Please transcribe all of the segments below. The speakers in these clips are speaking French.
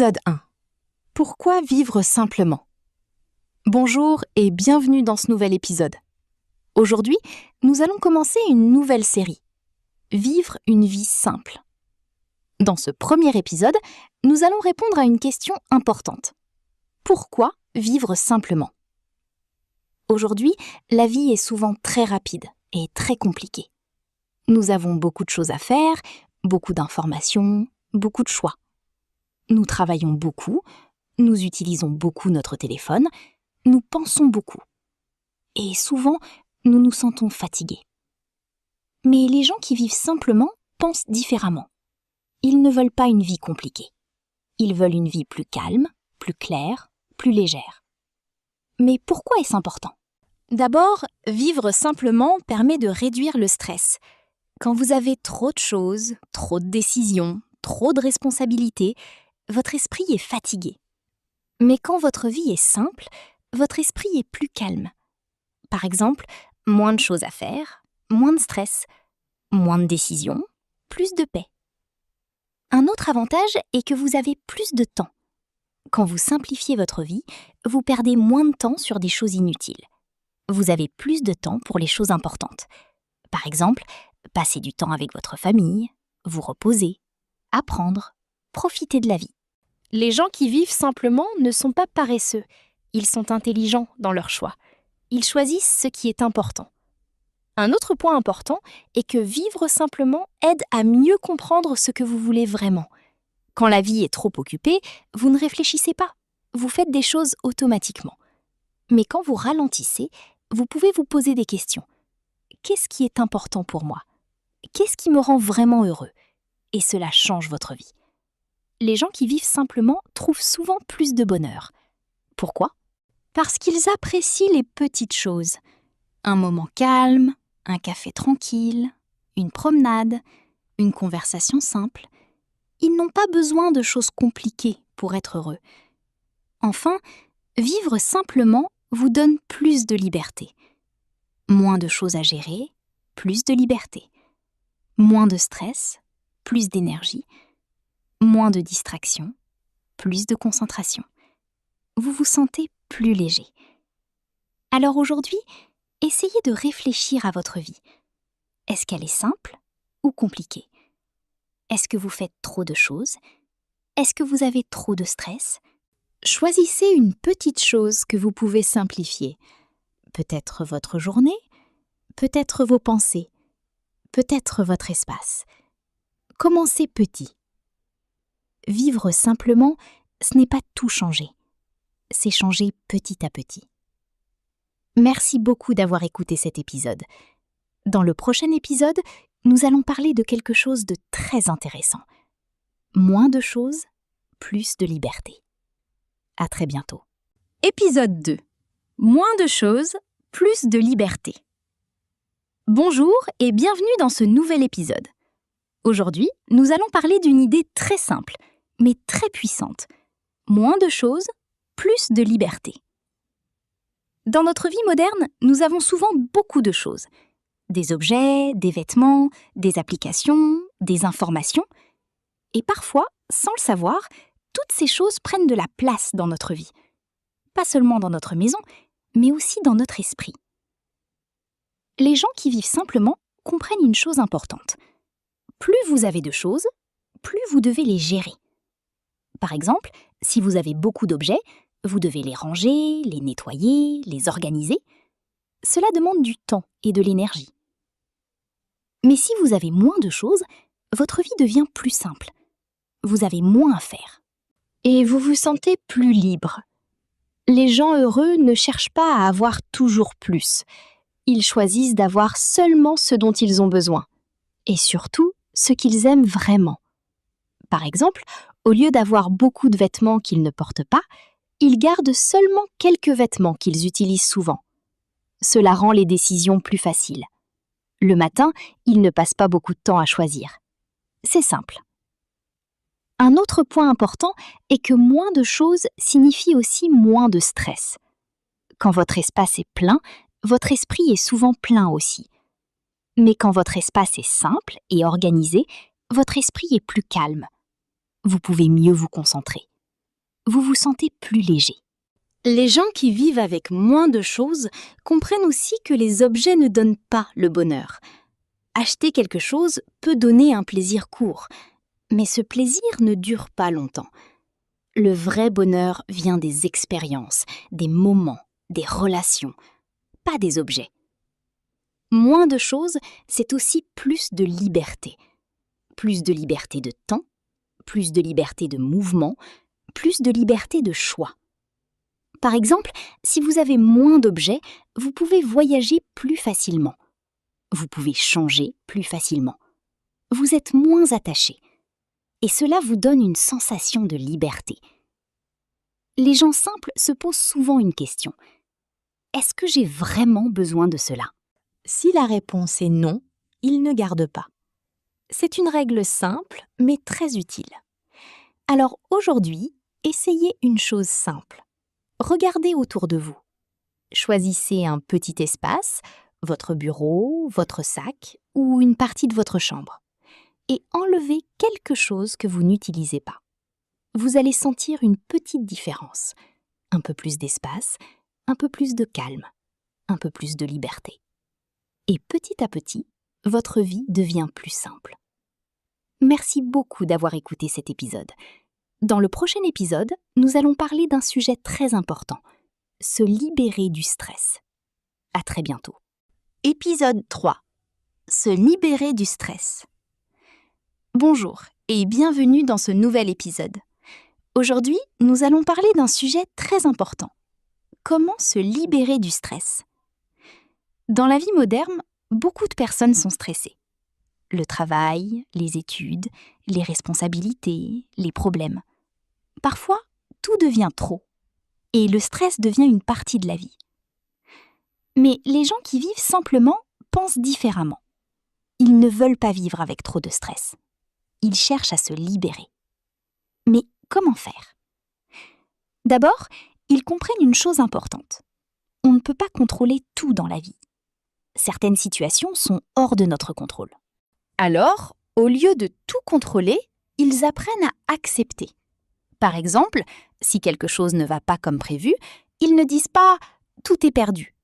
Épisode 1. Pourquoi vivre simplement? Bonjour et bienvenue dans ce nouvel épisode. Aujourd'hui, nous allons commencer une nouvelle série. Vivre une vie simple. Dans ce premier épisode, nous allons répondre à une question importante. Pourquoi vivre simplement? Aujourd'hui, la vie est souvent très rapide et très compliquée. Nous avons beaucoup de choses à faire, beaucoup d'informations, beaucoup de choix. Nous travaillons beaucoup, nous utilisons beaucoup notre téléphone, nous pensons beaucoup. Et souvent, nous nous sentons fatigués. Mais les gens qui vivent simplement pensent différemment. Ils ne veulent pas une vie compliquée. Ils veulent une vie plus calme, plus claire, plus légère. Mais pourquoi est-ce important? D'abord, vivre simplement permet de réduire le stress. Quand vous avez trop de choses, trop de décisions, trop de responsabilités, votre esprit est fatigué. Mais quand votre vie est simple, votre esprit est plus calme. Par exemple, moins de choses à faire, moins de stress, moins de décisions, plus de paix. Un autre avantage est que vous avez plus de temps. Quand vous simplifiez votre vie, vous perdez moins de temps sur des choses inutiles. Vous avez plus de temps pour les choses importantes. Par exemple, passer du temps avec votre famille, vous reposer, apprendre, profiter de la vie. Les gens qui vivent simplement ne sont pas paresseux. Ils sont intelligents dans leurs choix. Ils choisissent ce qui est important. Un autre point important est que vivre simplement aide à mieux comprendre ce que vous voulez vraiment. Quand la vie est trop occupée, vous ne réfléchissez pas. Vous faites des choses automatiquement. Mais quand vous ralentissez, vous pouvez vous poser des questions. Qu'est-ce qui est important pour moi? Qu'est-ce qui me rend vraiment heureux? Et cela change votre vie. Les gens qui vivent simplement trouvent souvent plus de bonheur. Pourquoi? Parce qu'ils apprécient les petites choses. Un moment calme, un café tranquille, une promenade, une conversation simple. Ils n'ont pas besoin de choses compliquées pour être heureux. Enfin, vivre simplement vous donne plus de liberté. Moins de choses à gérer, plus de liberté. Moins de stress, plus d'énergie. Moins de distractions, plus de concentration. Vous vous sentez plus léger. Alors aujourd'hui, essayez de réfléchir à votre vie. Est-ce qu'elle est simple ou compliquée? Est-ce que vous faites trop de choses? Est-ce que vous avez trop de stress? Choisissez une petite chose que vous pouvez simplifier. Peut-être votre journée, peut-être vos pensées, peut-être votre espace. Commencez petit. Vivre simplement, ce n'est pas tout changer. C'est changer petit à petit. Merci beaucoup d'avoir écouté cet épisode. Dans le prochain épisode, nous allons parler de quelque chose de très intéressant. Moins de choses, plus de liberté. À très bientôt. Épisode 2. Moins de choses, plus de liberté. Bonjour et bienvenue dans ce nouvel épisode. Aujourd'hui, nous allons parler d'une idée très simple, mais très puissante. Moins de choses, plus de liberté. Dans notre vie moderne, nous avons souvent beaucoup de choses. Des objets, des vêtements, des applications, des informations. Et parfois, sans le savoir, toutes ces choses prennent de la place dans notre vie. Pas seulement dans notre maison, mais aussi dans notre esprit. Les gens qui vivent simplement comprennent une chose importante. Plus vous avez de choses, plus vous devez les gérer. Par exemple, si vous avez beaucoup d'objets, vous devez les ranger, les nettoyer, les organiser. Cela demande du temps et de l'énergie. Mais si vous avez moins de choses, votre vie devient plus simple. Vous avez moins à faire. Et vous vous sentez plus libre. Les gens heureux ne cherchent pas à avoir toujours plus. Ils choisissent d'avoir seulement ce dont ils ont besoin. Et surtout, ce qu'ils aiment vraiment. Par exemple, au lieu d'avoir beaucoup de vêtements qu'ils ne portent pas, ils gardent seulement quelques vêtements qu'ils utilisent souvent. Cela rend les décisions plus faciles. Le matin, ils ne passent pas beaucoup de temps à choisir. C'est simple. Un autre point important est que moins de choses signifie aussi moins de stress. Quand votre espace est plein, votre esprit est souvent plein aussi. Mais quand votre espace est simple et organisé, votre esprit est plus calme. Vous pouvez mieux vous concentrer. vous vous sentez plus léger. Les gens qui vivent avec moins de choses comprennent aussi que les objets ne donnent pas le bonheur. Acheter quelque chose peut donner un plaisir court, mais ce plaisir ne dure pas longtemps. Le vrai bonheur vient des expériences, des moments, des relations, pas des objets. Moins de choses, c'est aussi plus de liberté. Plus de liberté de temps, plus de liberté de mouvement, plus de liberté de choix. Par exemple, si vous avez moins d'objets, vous pouvez voyager plus facilement. Vous pouvez changer plus facilement. Vous êtes moins attaché. Et cela vous donne une sensation de liberté. Les gens simples se posent souvent une question. Est-ce que j'ai vraiment besoin de cela ? Si la réponse est non, ils ne gardent pas. C'est une règle simple, mais très utile. Alors aujourd'hui, essayez une chose simple. Regardez autour de vous. Choisissez un petit espace, votre bureau, votre sac ou une partie de votre chambre, et enlevez quelque chose que vous n'utilisez pas. Vous allez sentir une petite différence. Un peu plus d'espace, un peu plus de calme, un peu plus de liberté. Et petit à petit, votre vie devient plus simple. Merci beaucoup d'avoir écouté cet épisode. Dans le prochain épisode, nous allons parler d'un sujet très important, se libérer du stress. À très bientôt. Épisode 3. Se libérer du stress. Bonjour et bienvenue dans ce nouvel épisode. Aujourd'hui, nous allons parler d'un sujet très important. Comment se libérer du stress ? Dans la vie moderne, beaucoup de personnes sont stressées. Le travail, les études, les responsabilités, les problèmes. Parfois, tout devient trop. Et le stress devient une partie de la vie. Mais les gens qui vivent simplement pensent différemment. Ils ne veulent pas vivre avec trop de stress. Ils cherchent à se libérer. Mais comment faire ? D'abord, ils comprennent une chose importante. On ne peut pas contrôler tout dans la vie. Certaines situations sont hors de notre contrôle. Alors, au lieu de tout contrôler, ils apprennent à accepter. Par exemple, si quelque chose ne va pas comme prévu, ils ne disent pas « tout est perdu ».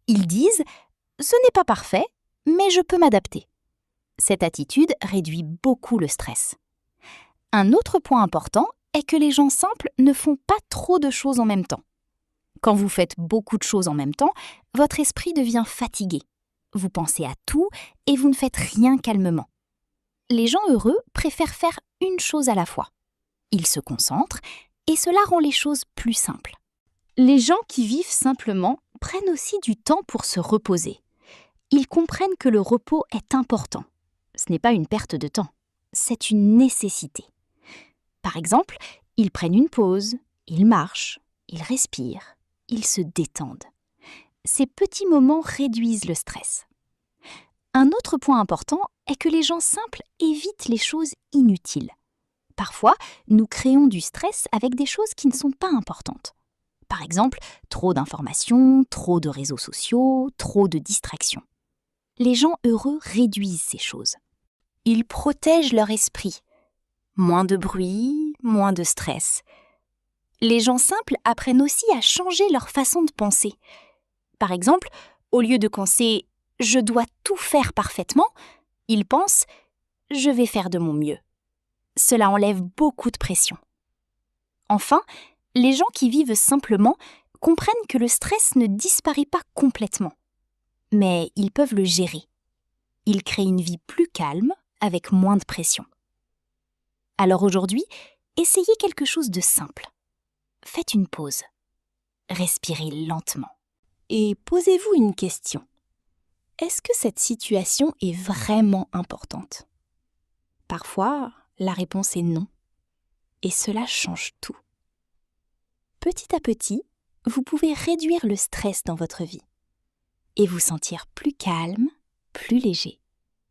Ils disent « ce n'est pas parfait, mais je peux m'adapter ». Cette attitude réduit beaucoup le stress. Un autre point important est que les gens simples ne font pas trop de choses en même temps. Quand vous faites beaucoup de choses en même temps, votre esprit devient fatigué. Vous pensez à tout et vous ne faites rien calmement. Les gens heureux préfèrent faire une chose à la fois. Ils se concentrent et cela rend les choses plus simples. Les gens qui vivent simplement prennent aussi du temps pour se reposer. Ils comprennent que le repos est important. Ce n'est pas une perte de temps, c'est une nécessité. Par exemple, ils prennent une pause, ils marchent, ils respirent, ils se détendent. Ces petits moments réduisent le stress. Un autre point important est que les gens simples évitent les choses inutiles. Parfois, nous créons du stress avec des choses qui ne sont pas importantes. Par exemple, trop d'informations, trop de réseaux sociaux, trop de distractions. Les gens heureux réduisent ces choses. Ils protègent leur esprit. Moins de bruit, moins de stress. Les gens simples apprennent aussi à changer leur façon de penser. Par exemple, au lieu de penser « je dois tout faire parfaitement », ils pensent « je vais faire de mon mieux ». Cela enlève beaucoup de pression. Enfin, les gens qui vivent simplement comprennent que le stress ne disparaît pas complètement. Mais ils peuvent le gérer. Ils créent une vie plus calme, avec moins de pression. Alors aujourd'hui, essayez quelque chose de simple. Faites une pause. Respirez lentement. Et posez-vous une question. Est-ce que cette situation est vraiment importante ? Parfois, la réponse est non. Et cela change tout. Petit à petit, vous pouvez réduire le stress dans votre vie et vous sentir plus calme, plus léger,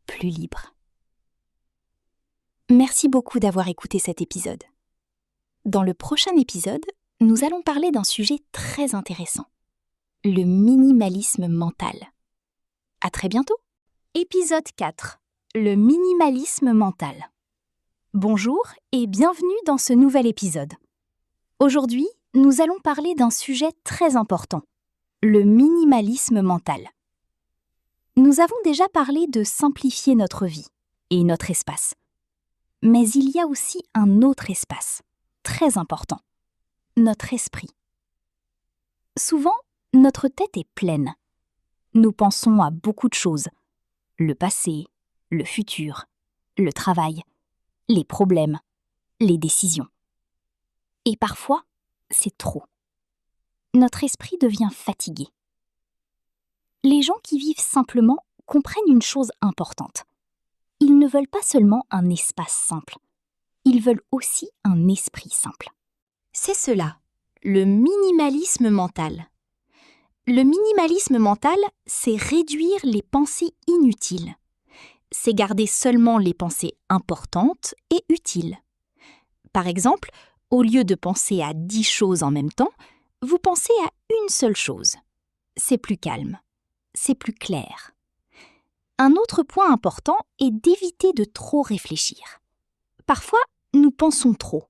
plus libre. Merci beaucoup d'avoir écouté cet épisode. Dans le prochain épisode, nous allons parler d'un sujet très intéressant, le minimalisme mental. À très bientôt. Épisode 4. Le minimalisme mental. Bonjour et bienvenue dans ce nouvel épisode. Aujourd'hui, nous allons parler d'un sujet très important, le minimalisme mental. Nous avons déjà parlé de simplifier notre vie et notre espace. Mais il y a aussi un autre espace, très important, notre esprit. Souvent, notre tête est pleine. Nous pensons à beaucoup de choses, le passé, le futur, le travail, les problèmes, les décisions. Et parfois, c'est trop. Notre esprit devient fatigué. Les gens qui vivent simplement comprennent une chose importante. Ils ne veulent pas seulement un espace simple, ils veulent aussi un esprit simple. C'est cela, le minimalisme mental. Le minimalisme mental, c'est réduire les pensées inutiles. C'est garder seulement les pensées importantes et utiles. Par exemple, au lieu de penser à 10 choses en même temps, vous pensez à une seule chose. C'est plus calme, c'est plus clair. Un autre point important est d'éviter de trop réfléchir. Parfois, nous pensons trop.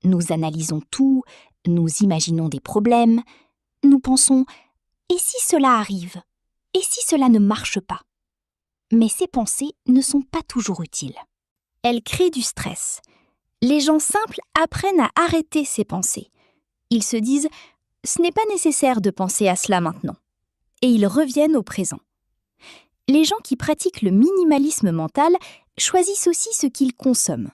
Nous analysons tout, nous imaginons des problèmes. Nous pensons « et si cela arrive ? Et si cela ne marche pas ?» Mais ces pensées ne sont pas toujours utiles. Elles créent du stress. Les gens simples apprennent à arrêter ces pensées. Ils se disent « ce n'est pas nécessaire de penser à cela maintenant » et ils reviennent au présent. Les gens qui pratiquent le minimalisme mental choisissent aussi ce qu'ils consomment.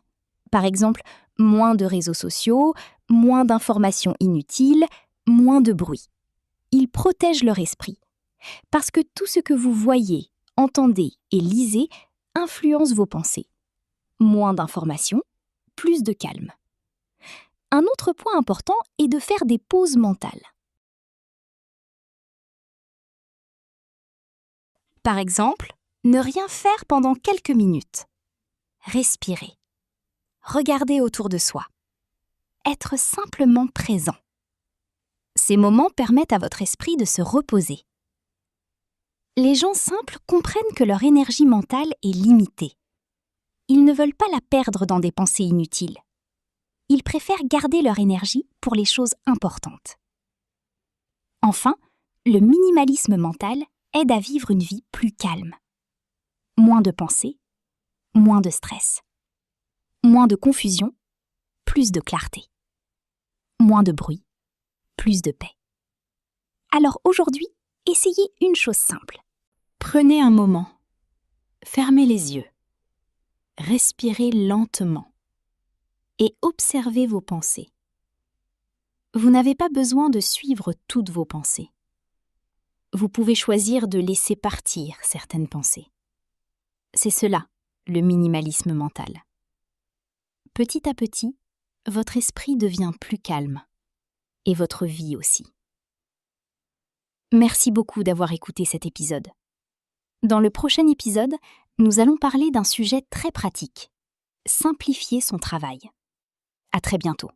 Par exemple, moins de réseaux sociaux, moins d'informations inutiles, moins de bruit. Ils protègent leur esprit. Parce que tout ce que vous voyez, entendez et lisez influence vos pensées. Moins d'informations, plus de calme. Un autre point important est de faire des pauses mentales. Par exemple, ne rien faire pendant quelques minutes. Respirer. Regarder autour de soi. Être simplement présent. Ces moments permettent à votre esprit de se reposer. Les gens simples comprennent que leur énergie mentale est limitée. Ils ne veulent pas la perdre dans des pensées inutiles. Ils préfèrent garder leur énergie pour les choses importantes. Enfin, le minimalisme mental aide à vivre une vie plus calme. Moins de pensées, moins de stress. Moins de confusion, plus de clarté. Moins de bruit, plus de paix. Alors aujourd'hui, essayez une chose simple. Prenez un moment. Fermez les yeux. Respirez lentement. Et observez vos pensées. Vous n'avez pas besoin de suivre toutes vos pensées. Vous pouvez choisir de laisser partir certaines pensées. C'est cela, le minimalisme mental. Petit à petit, votre esprit devient plus calme. Et votre vie aussi. Merci beaucoup d'avoir écouté cet épisode. Dans le prochain épisode, nous allons parler d'un sujet très pratique. Simplifier son travail. À très bientôt.